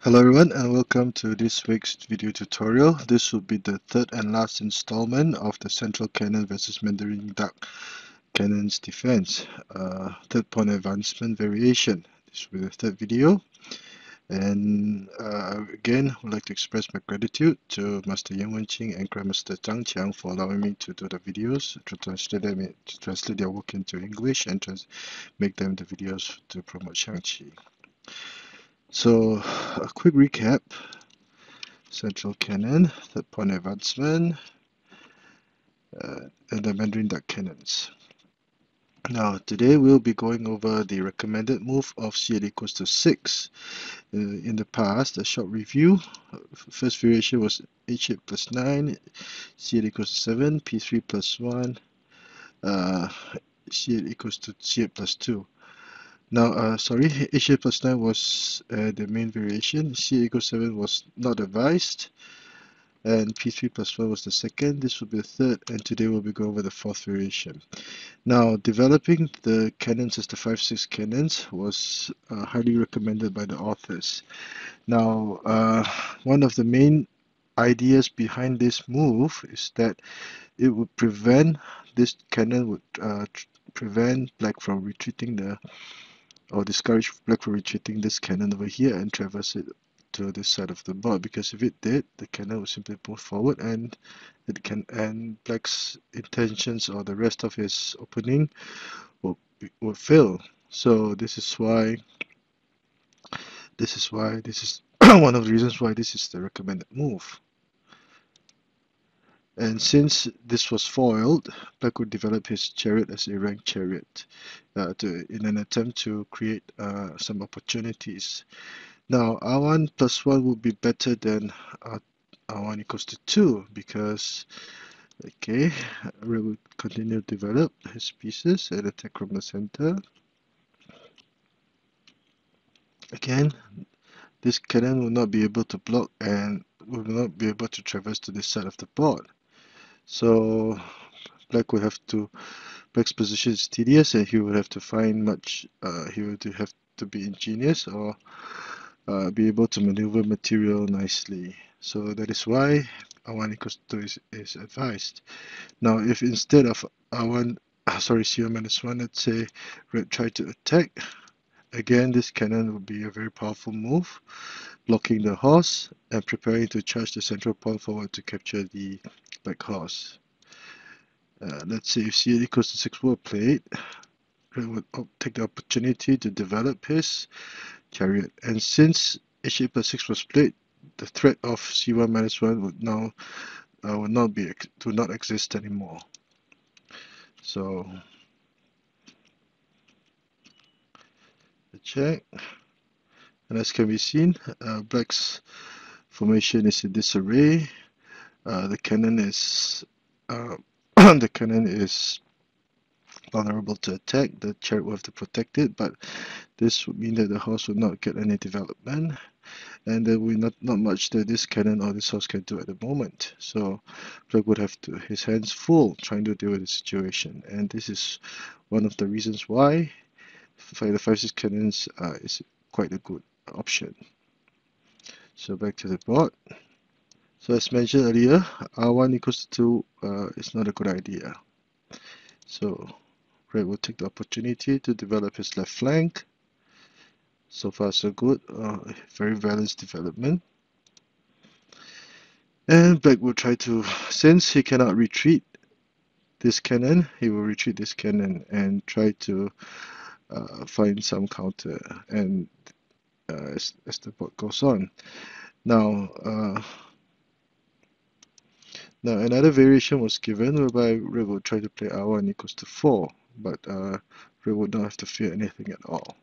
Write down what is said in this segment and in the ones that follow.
Hello everyone and welcome to this week's video tutorial. This will be the third and last installment of the Central Cannon versus Mandarin Duck Cannon's defense. Third point advancement variation. This will be the third video. And again, I would like to express my gratitude to Master Wenqing and Grandmaster Zhang for allowing me to do the videos, to translate their work into English and make them the videos to promote Xiangqi. So, a quick recap. Central Cannon, third point advancement, and the Mandarin Duck Cannons. Now, today we'll be going over the recommended move of C8 equals to 6. In the past, a short review. First variation was H8 plus 9, C8 equals to 7, P3 plus 1, C8 equals to C8 plus 2. Now, H8 plus 9 was the main variation, C8 equals 7 was not advised, and P3 plus 1 was the second. This will be the third, and today we'll be going over the fourth variation. Now, developing the cannons as the 5-6 cannons was highly recommended by the authors. Now, one of the main ideas behind this move is that it would prevent, this cannon would prevent black from retreating or discourage black from retreating this cannon over here and traverse it to this side of the board, because if it did, the cannon would simply move forward and black's intentions or the rest of his opening will fail. So this is one of the reasons why this is the recommended move. And since this was foiled, black would develop his chariot as a ranked chariot in an attempt to create some opportunities. Now, R1 plus 1 would be better than R1 equals to 2 because, okay, Red would continue to develop his pieces and attack from the center. Again, this cannon will not be able to block and will not be able to traverse to this side of the board. So Black's position is tedious and he would have to find he would have to be ingenious or be able to maneuver material nicely. So that is why R1 equals to 2 is advised. Now, if instead of C1 minus 1, let's say Red tried to attack, again, this cannon would be a very powerful move, blocking the horse and preparing to charge the central pawn forward to capture the black horse. Let's say if C8 equals to 6 were played, Red would take the opportunity to develop his chariot. And since H8 plus 6 was played, the threat of C1 minus 1 would now not exist anymore. So the check, and as can be seen, black's formation is in disarray. The cannon is vulnerable to attack. The chariot will have to protect it, but this would mean that the horse would not get any development, and there will not much that this cannon or this horse can do at the moment. So black would have his hands full trying to deal with the situation, and this is one of the reasons why the 5-6 cannons is quite a good option. So back to the board. So as mentioned earlier, R1 equals to 2 is not a good idea. So Red will take the opportunity to develop his left flank. So far so good, very balanced development. And Black will try to, since he cannot retreat this cannon, he will retreat this cannon and try to find some counter, and as the board goes on. Now another variation was given whereby Red would try to play R1 equals to 4, but Red would not have to fear anything at all.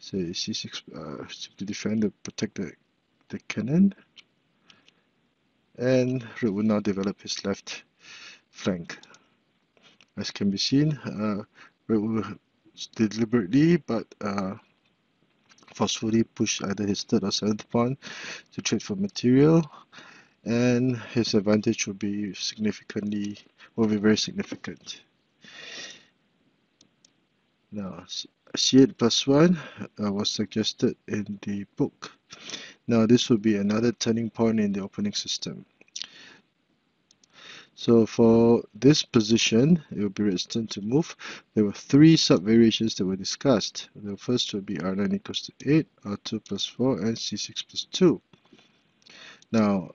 So C6 to defend and protect the cannon, and Red would now develop his left flank. As can be seen, Red will deliberately but forcefully push either his third or seventh pawn to trade for material, and his advantage will be very significant. Now, C8 plus 1 was suggested in the book. Now this will be another turning point in the opening system. So for this position, it will be red's turn to move. There were three subvariations that were discussed. The first will be R9 equals to 8, R2 plus 4, and C6 plus 2. Now,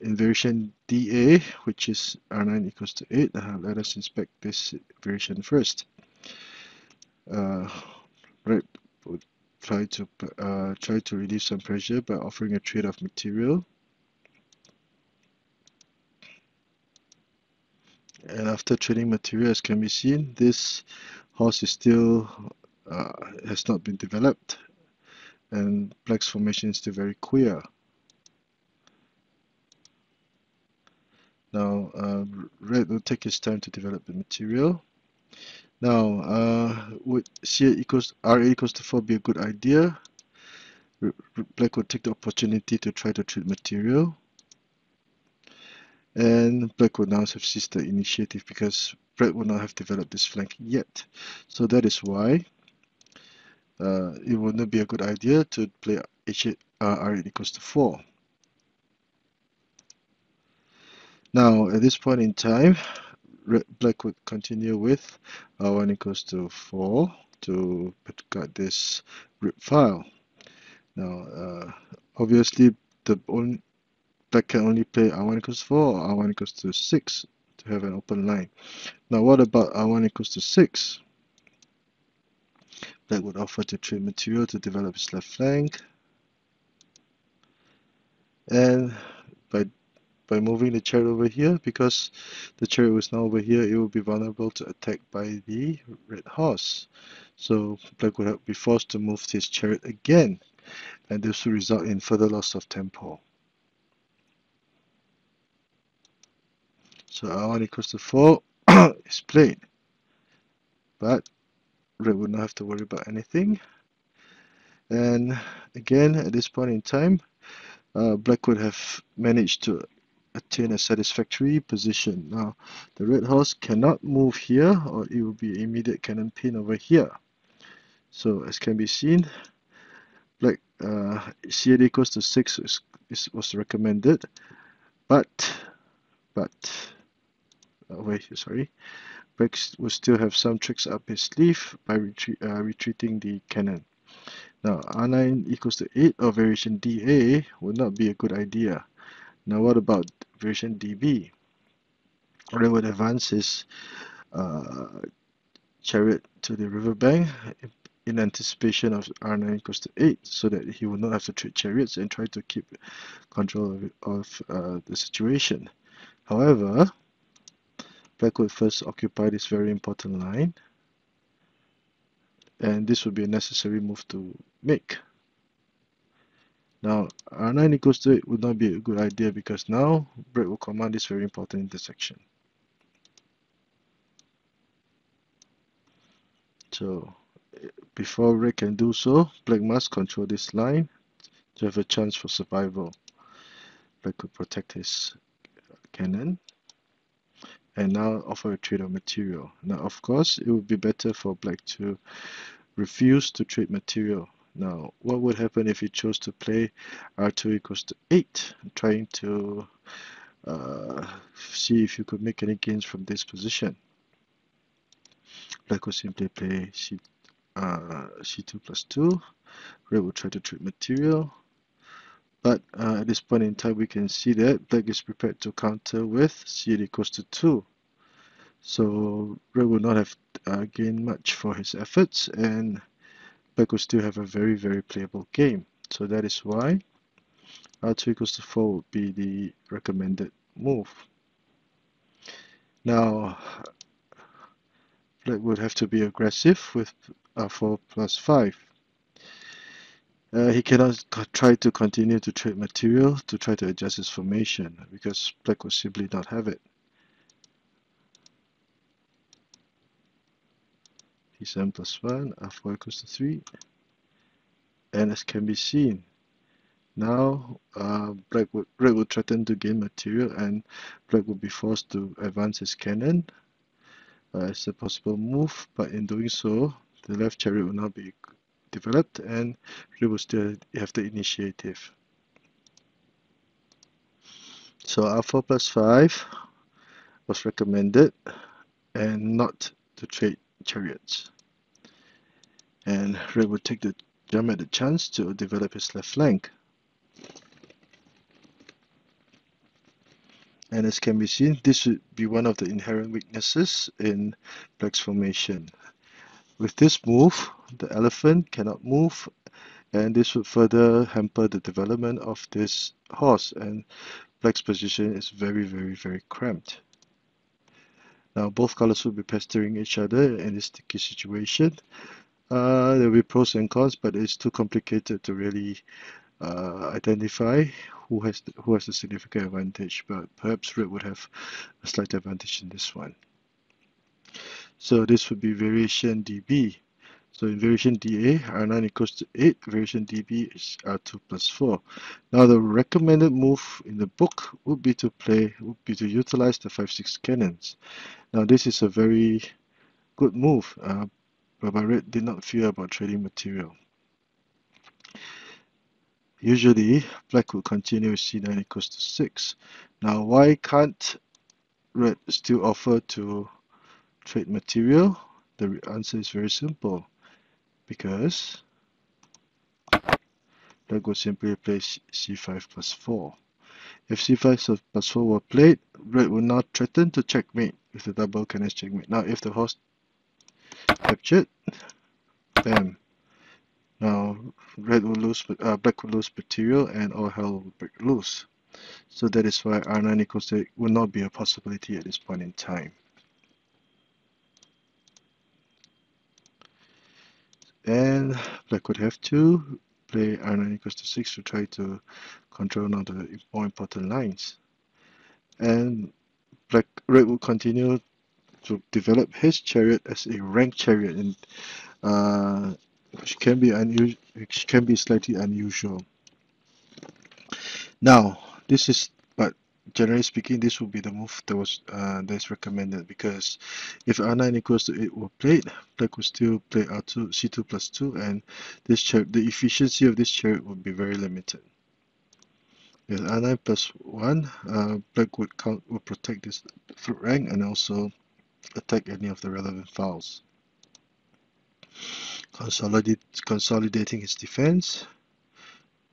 in variation dA, which is R9 equals to 8, let us inspect this variation first. Red would try to relieve some pressure by offering a trade of material. And after trading material, as can be seen, this horse is still has not been developed, and black's formation is still very queer. Now, red will take his time to develop the material. Now, would C8 equals R8 equals to 4 be a good idea? Black would take the opportunity to try to trade material. And black would now have seized the initiative because red would not have developed this flank yet. So that is why it would not be a good idea to play H8, R8 equals to 4. Now, at this point in time, black would continue with R1 equals to 4 to cut this rip file. Now, obviously, black can only play R1 equals 4 or R1 equals to 6 to have an open line. Now, what about R1 equals to 6? Black would offer to trade material to develop his left flank. And by moving the chariot over here, because the chariot is now over here, it will be vulnerable to attack by the red horse. So black would be forced to move his chariot again, and this will result in further loss of tempo. So R1 equals to 4 is played, but red would not have to worry about anything. And again, at this point in time, black would have managed to attain a satisfactory position. Now, the red horse cannot move here, or it will be immediate cannon pin over here. So, as can be seen, black C8 equals to 6 was recommended, but over here, sorry, black will still have some tricks up his sleeve by retreating the cannon. Now, R9 equals to 8 or variation dA would not be a good idea. Now, what about variation dB? Red would advance his chariot to the riverbank in anticipation of R9 equals to 8, so that he will not have to trade chariots and try to keep control of the situation. However, black would first occupy this very important line, and this would be a necessary move to make. Now, R9 equals to 8 would not be a good idea because now black will command this very important intersection. So, before red can do so, black must control this line to have a chance for survival. Black could protect his cannon and now offer a trade of material. Now, of course, it would be better for black to refuse to trade material. Now, what would happen if he chose to play R2 equals to 8, trying to see if you could make any gains from this position? Black would simply play C2 plus 2. Red will try to trade material. But at this point in time, we can see that black is prepared to counter with C8 equals to 2. So red will not have gained much for his efforts, and black will still have a very, very playable game. So that is why R2 equals to 4 would be the recommended move. Now, black would have to be aggressive with R4 plus 5. He cannot try to continue to trade material to try to adjust his formation because black will simply not have it. D7 plus 1, R4 equals to 3. And as can be seen, now red would threaten to gain material, and black would be forced to advance his cannon as a possible move, but in doing so, the left chariot will not be developed and red will still have the initiative. So R4 plus 5 was recommended and not to trade chariots. And Red would take the jump at the chance to develop his left flank. And as can be seen, this would be one of the inherent weaknesses in Black's formation. With this move, the elephant cannot move, and this would further hamper the development of this horse, and Black's position is very, very, very cramped. Now both colors will be pestering each other in this sticky situation. There will be pros and cons, but it's too complicated to really identify who has the significant advantage. But perhaps Red would have a slight advantage in this one. So this would be variation dB. So in variation dA, R9 equals to 8, variation dB is R2 plus 4. Now the recommended move in the book would be to utilize the 5-6 cannons. Now this is a very good move, but Red did not fear about trading material. Usually, Black will continue with C9 equals to 6. Now why can't Red still offer to trade material? The answer is very simple. Because Black would simply play c5 plus 4. If c5 plus 4 were played, Red would not threaten to checkmate with the double cannons checkmate. Now if the horse captured, bam. Now Black would lose material and all hell would break loose. So that is why R9 equals to 8 would not be a possibility at this point in time. And Black would have to play R9 equals to 6 to try to control now the more important lines. And Red will continue to develop his chariot as a ranked chariot, and which can be slightly unusual. Now, but generally speaking, this will be the move that's recommended, because if R9 equals to 8 were played, Black would still play R2 C2 plus 2, and the efficiency of this chariot would be very limited. With R9 plus 1, Black would protect this fruit rank and also attack any of the relevant files. Consolidating his defense.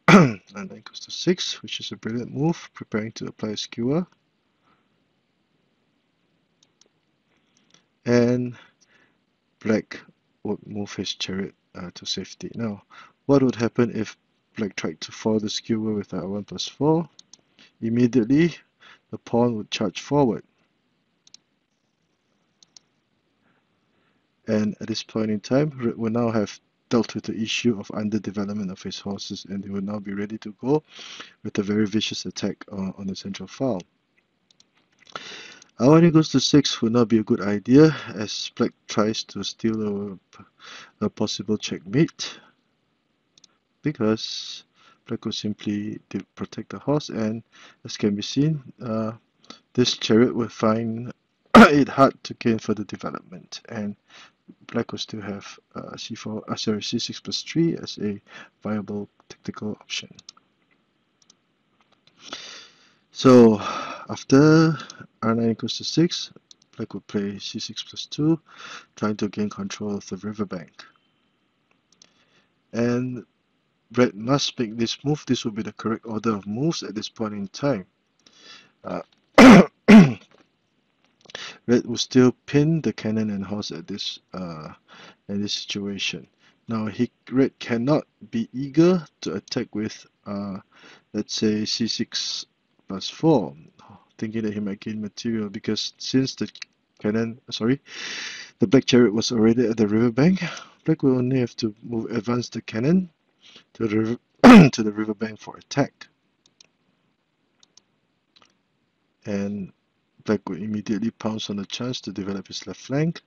And then equals to 6, which is a brilliant move, preparing to apply a skewer. And Black would move his chariot to safety. Now, what would happen if Black tried to foil the skewer with R1 plus 4? Immediately, the pawn would charge forward. And at this point in time, Red will now have dealt with the issue of underdevelopment of his horses, and they will now be ready to go with a very vicious attack on the central file. R1 equals to 6 would not be a good idea, as Black tries to steal a possible checkmate, because Black will simply protect the horse, and as can be seen, this chariot will find it hard to gain further development, and Black will still have c6 plus 3 as a viable tactical option. So after R9 equals to 6, Black would play c6 plus 2, trying to gain control of the riverbank. And Red must make this move. This will be the correct order of moves at this point in time. Red will still pin the cannon and horse at this situation. Now Red cannot be eager to attack with let's say c6 plus 4, thinking that he might gain material, because since the Black chariot was already at the riverbank, Black will only have to advance the cannon to the riverbank for attack. And Black will immediately pounce on the chance to develop his left flank.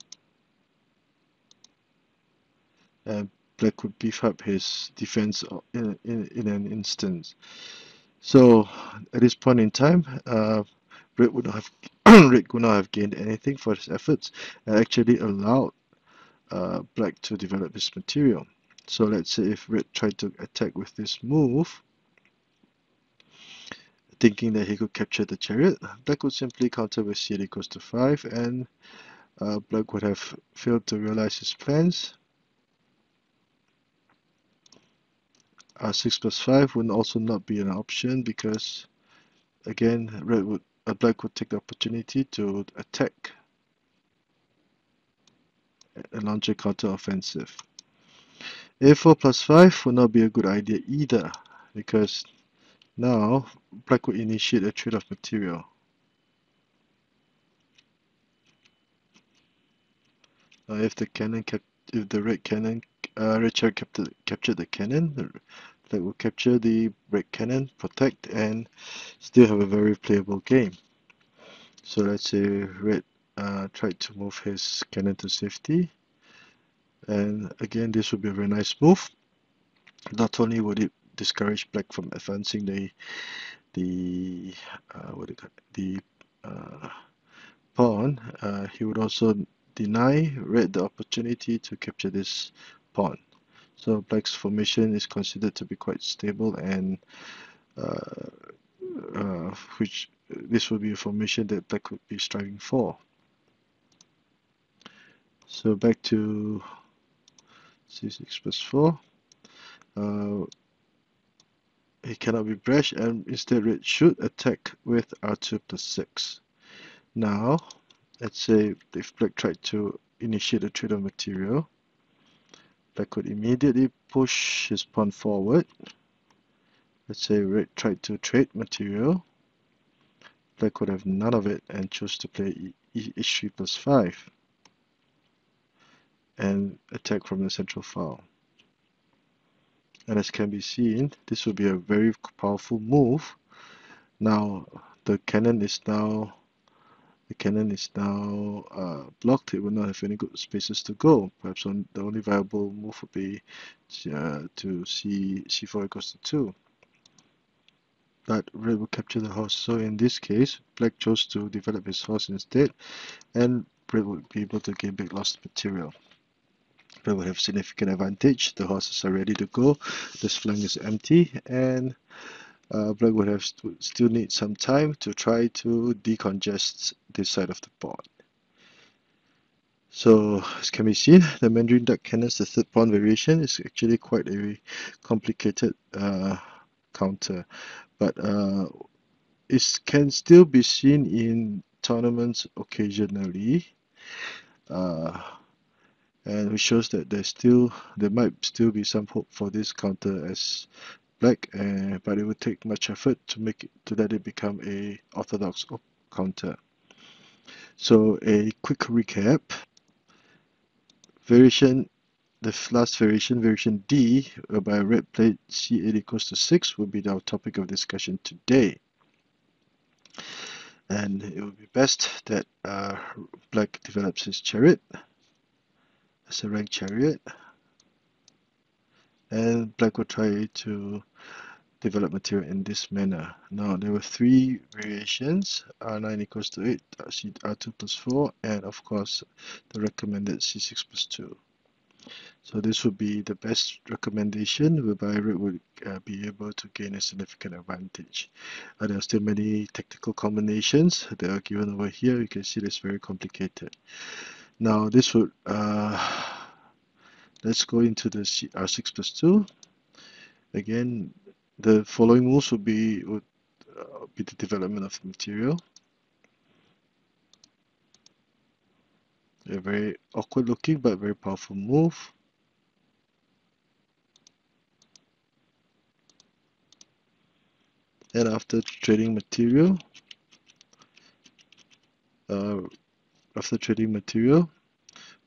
And Black would beef up his defense in an instant. So at this point in time, Red would not have gained anything for his efforts, and actually allowed Black to develop his material. So let's say if Red tried to attack with this move, thinking that he could capture the chariot, black would simply counter with c8 equals to 5, and black would have failed to realize his plans. R6 plus 5 would also not be an option because, again, black would take the opportunity to attack and launch a counter-offensive. A4 plus 5 would not be a good idea either, because now black would initiate a trade of material. If the red chariot captured the cannon, black will capture the red cannon, protect, and still have a very playable game. So let's say red tried to move his cannon to safety, and again this would be a very nice move. Not only would it discourage black from advancing the pawn, he would also deny red the opportunity to capture this pawn. So black's formation is considered to be quite stable, and which this would be a formation that black would be striving for. So back to c6 plus 4. He cannot be brash, and instead red should attack with r2 plus 6. Now, let's say if black tried to initiate a trade of material, black could immediately push his pawn forward. Let's say red tried to trade material, black could have none of it and chose to play h3 plus 5 and attack from the central file. And as can be seen, this will be a very powerful move. Now the cannon is now blocked. It will not have any good spaces to go. Perhaps the only viable move would be to c4 equals to 2. But red will capture the horse. So in this case, black chose to develop his horse instead, and red would be able to gain big lost material. Black will have significant advantage. The horses are ready to go. This flank is empty, and black would have still need some time to try to decongest this side of the board. So as can be seen, the Mandarin duck cannons, the third pawn variation, is actually quite a complicated counter, but it can still be seen in tournaments occasionally, and it shows that there might still be some hope for this counter as black, but it would take much effort to let it become a orthodox counter. So a quick recap. The last variation D, whereby red played c8 equals to 6, will be our topic of discussion today. And it would be best that black develops his chariot as a rank chariot, and black will try to develop material in this manner. Now there were 3 variations: r9 equals to 8, r2 plus 4, and of course the recommended c6 plus 2. So this would be the best recommendation, whereby red would be able to gain a significant advantage. There are still many tactical combinations that are given over here. You can see it's very complicated. Now this would let's go into the r6 plus 2. Again, the following moves would be the development of the material. A very awkward looking but very powerful move. And after trading material,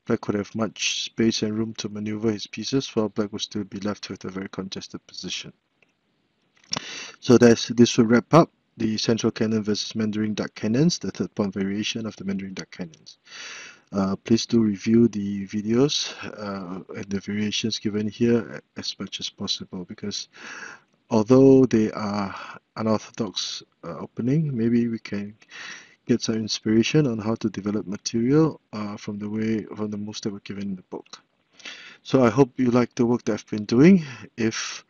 black would have much space and room to maneuver his pieces, while black would still be left with a very congested position. So this will wrap up the central cannon versus Mandarin duck cannons, the third pawn variation of the Mandarin duck cannons. Please do review the videos and the variations given here as much as possible, because although they are unorthodox opening, maybe we can get some inspiration on how to develop material from the moves that were given in the book. So I hope you like the work that I've been doing. If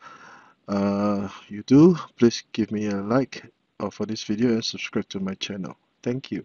you do, please give me a like for this video and subscribe to my channel. Thank you.